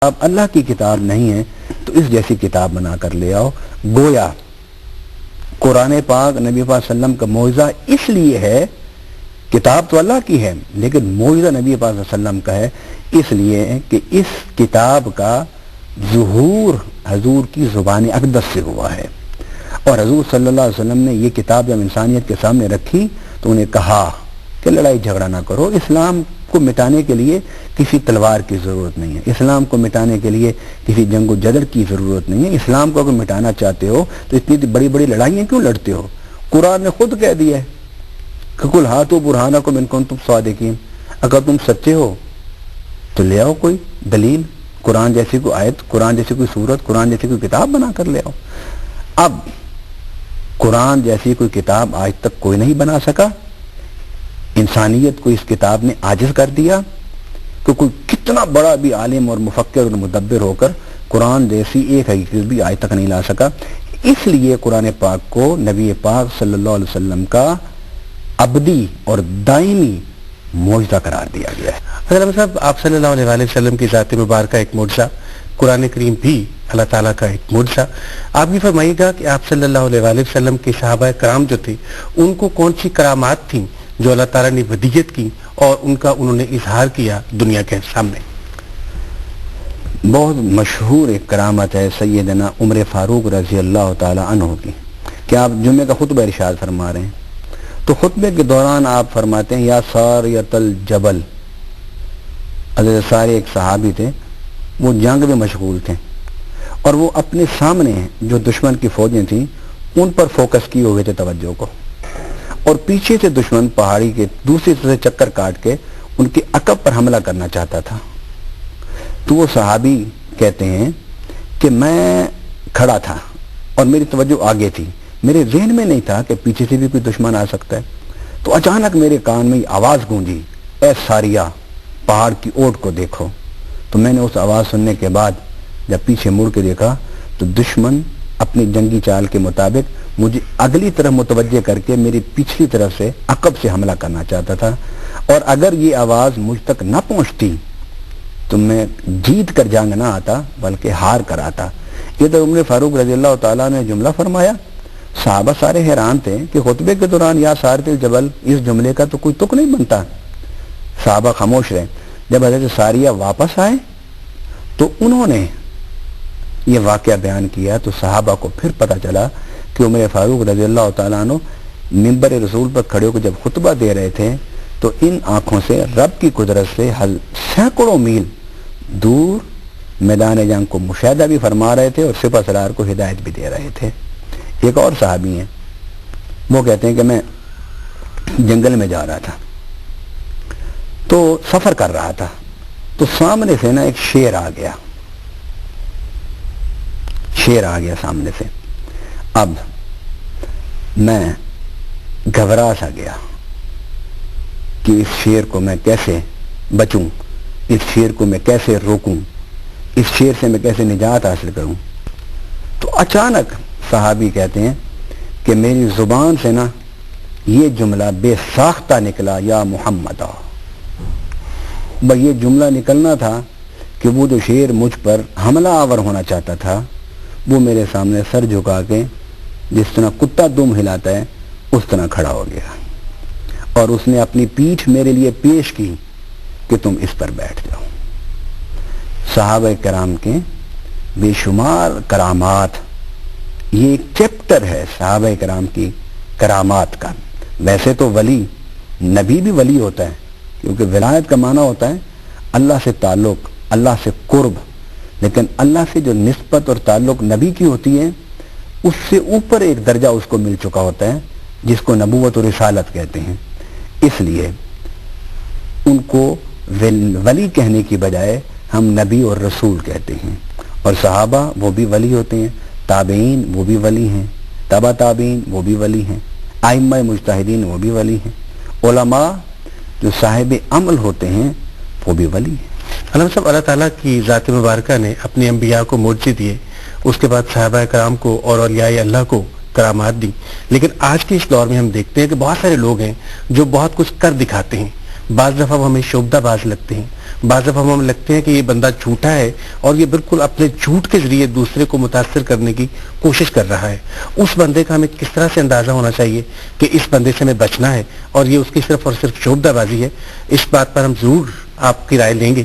اب اللہ کی کتاب نہیں ہے تو اس جیسی کتاب بنا کر لے آؤ. گویا قرآن پاک نبی پاک صلی اللہ علیہ وسلم کا معجزہ اس لیے ہے، کتاب تو اللہ کی ہے لیکن معجزہ نبی پاک صلی اللہ علیہ وسلم کا ہے اس لیے کہ اس کتاب کا ظہور حضور کی زبان اقدس سے ہوا ہے. اور حضور صلی اللہ علیہ وسلم نے یہ کتاب جب انسانیت کے سامنے رکھی تو انہیں کہا کہ لڑائی جھگڑا نہ کرو، اسلام کو مٹانے کے لیے کسی تلوار کی ضرورت نہیں ہے، اسلام کو مٹانے کے لیے کسی جنگ و جدل کی ضرورت نہیں ہے. اسلام کو اگر مٹانا چاہتے ہو تو اتنی بڑی بڑی لڑائیاں کیوں لڑتے ہو؟ قرآن نے خود کہہ دیا ہے کہ قل ہاتوا برہانکم ان کنتم صادقین، اگر تم سچے ہو تو لے آؤ کوئی دلیل، قرآن جیسی کوئی آیت، قرآن جیسی کوئی سورت، قرآن جیسی کوئی کتاب بنا کر لے آؤ. اب قرآن جیسی کوئی کتاب آج تک کوئی نہیں بنا سکا، انسانیت کو اس کتاب نے عاجز کر دیا کہ کوئی کتنا بڑا بھی عالم اور مفکر اور مدبر ہو کر قرآن جیسی ایک حقیقت بھی آج تک نہیں لا سکا. اس لیے قرآن پاک کو نبی پاک صلی اللہ علیہ وسلم کا ابدی اور دائمی معجزہ قرار دیا گیا ہے. حضرت صاحب، آپ صلی اللہ علیہ وآلہ وسلم کی ذات مبارکہ ایک معجزہ، قرآن کریم بھی اللہ تعالیٰ کا ایک معجزہ. آپ یہ فرمائیے گا کہ آپ صلی اللہ علیہ وآلہ وسلم کے صحابہ کرام جو تھے ان کو کون سی کرامات تھیں جو اللہ تعالیٰ نے ودیت کی اور ان کا انہوں نے اظہار کیا دنیا کے سامنے؟ بہت مشہور ایک کرامت ہے سیدنا عمر فاروق رضی اللہ تعالی عنہ کی کہ آپ جمعے کا خطبہ ارشاد فرما رہے ہیں تو خطبے کے دوران آپ فرماتے ہیں یا ساریۃ الجبل. حضرت سارے ایک صحابی تھے، وہ جنگ میں مشغول تھے اور وہ اپنے سامنے جو دشمن کی فوجیں تھیں ان پر فوکس کیے ہوئے تھے توجہ کو، اور پیچھے سے دشمن پہاڑی کے دوسری طرف سے چکر کاٹ کے ان کے عقب پر حملہ کرنا چاہتا تھا. تو وہ صحابی کہتے ہیں کہ میں کھڑا تھا اور میری توجہ آگے تھی، میرے ذہن میں نہیں تھا کہ پیچھے سے بھی کوئی دشمن آ سکتا ہے. تو اچانک میرے کان میں آواز گونجی، اے ساریہ پہاڑ کی اوٹ کو دیکھو. تو میں نے اس آواز سننے کے بعد جب پیچھے مڑ کے دیکھا تو دشمن اپنی جنگی چال کے مطابق مجھے اگلی طرف متوجہ کر کے میری پچھلی طرف سے عقب سے حملہ کرنا چاہتا تھا، اور اگر یہ آواز مجھ تک نہ پہنچتی تو میں جیت کر جنگ نہ آتا بلکہ ہار کر آتا. یہ تو عمر فاروق رضی اللہ تعالیٰ نے جملہ فرمایا. صحابہ سارے حیران تھے کہ خطبے کے دوران یا سارت الجبل اس جملے کا تو کوئی تک نہیں بنتا. صحابہ خاموش رہے. جب حضرت ساریہ واپس آئے تو انہوں نے یہ واقعہ بیان کیا تو صحابہ کو پھر پتہ چلا کہ عمر فاروق رضی اللہ تعالیٰ عنہ منبر رسول پر کھڑے ہو کے جب خطبہ دے رہے تھے تو ان آنکھوں سے رب کی قدرت سے سینکڑوں میل دور میدان جنگ کو مشاہدہ بھی فرما رہے تھے اور سپہ سالار کو ہدایت بھی دے رہے تھے. ایک اور صحابی ہیں، وہ کہتے ہیں کہ میں جنگل میں جا رہا تھا تو سفر کر رہا تھا تو سامنے سے نا ایک شیر آ گیا سامنے سے. اب میں گھبرا سا گیا کہ اس شیر کو میں کیسے بچوں، اس شیر کو میں کیسے روکوں، اس شیر سے میں کیسے نجات حاصل کروں. تو اچانک صحابی کہتے ہیں کہ میری زبان سے نا یہ جملہ بے ساختہ نکلا، یا محمد. یہ جملہ نکلنا تھا کہ وہ جو شیر مجھ پر حملہ آور ہونا چاہتا تھا وہ میرے سامنے سر جھکا کے جس طرح کتا دم ہلاتا ہے اس طرح کھڑا ہو گیا، اور اس نے اپنی پیٹھ میرے لیے پیش کی کہ تم اس پر بیٹھ جاؤ. صحابہ کرام کے بے شمار کرامات، یہ ایک چیپٹر ہے صحابہ کرام کی کرامات کا. ویسے تو ولی، نبی بھی ولی ہوتا ہے کیونکہ ولایت کا معنی ہوتا ہے اللہ سے تعلق، اللہ سے قرب، لیکن اللہ سے جو نسبت اور تعلق نبی کی ہوتی ہے اس سے اوپر ایک درجہ اس کو مل چکا ہوتا ہے جس کو نبوت و رسالت کہتے ہیں. اس لیے ان کو ولی کہنے کی بجائے ہم نبی اور رسول کہتے ہیں. اور صحابہ وہ بھی ولی ہوتے ہیں، تابعین وہ بھی ولی ہیں، تبع تابعین وہ بھی ولی ہیں، ائمہ مجتہدین وہ بھی ولی ہیں، علماء جو صاحب عمل ہوتے ہیں وہ بھی ولی ہیں. علامہ صاحب، اللہ تعالیٰ کی ذات مبارکہ نے اپنے انبیاء کو معجزے دیے، اس کے بعد صحابہ کرام کو اور اولیاء اللہ کو کرامات دی، لیکن آج کے اس دور میں ہم دیکھتے ہیں کہ بہت سارے لوگ ہیں جو بہت کچھ کر دکھاتے ہیں، بعض دفعہ وہ ہمیں شعبدہ باز لگتے ہیں، بعض دفعہ ہمیں لگتے ہیں کہ یہ بندہ جھوٹا ہے اور یہ بالکل اپنے جھوٹ کے ذریعے دوسرے کو متاثر کرنے کی کوشش کر رہا ہے. اس بندے کا ہمیں کس طرح سے اندازہ ہونا چاہیے کہ اس بندے سے ہمیں بچنا ہے اور یہ اس کی صرف اور صرف شعبدہ بازی ہے. اس بات پر ہم ضرور آپ کی رائے لیں گے.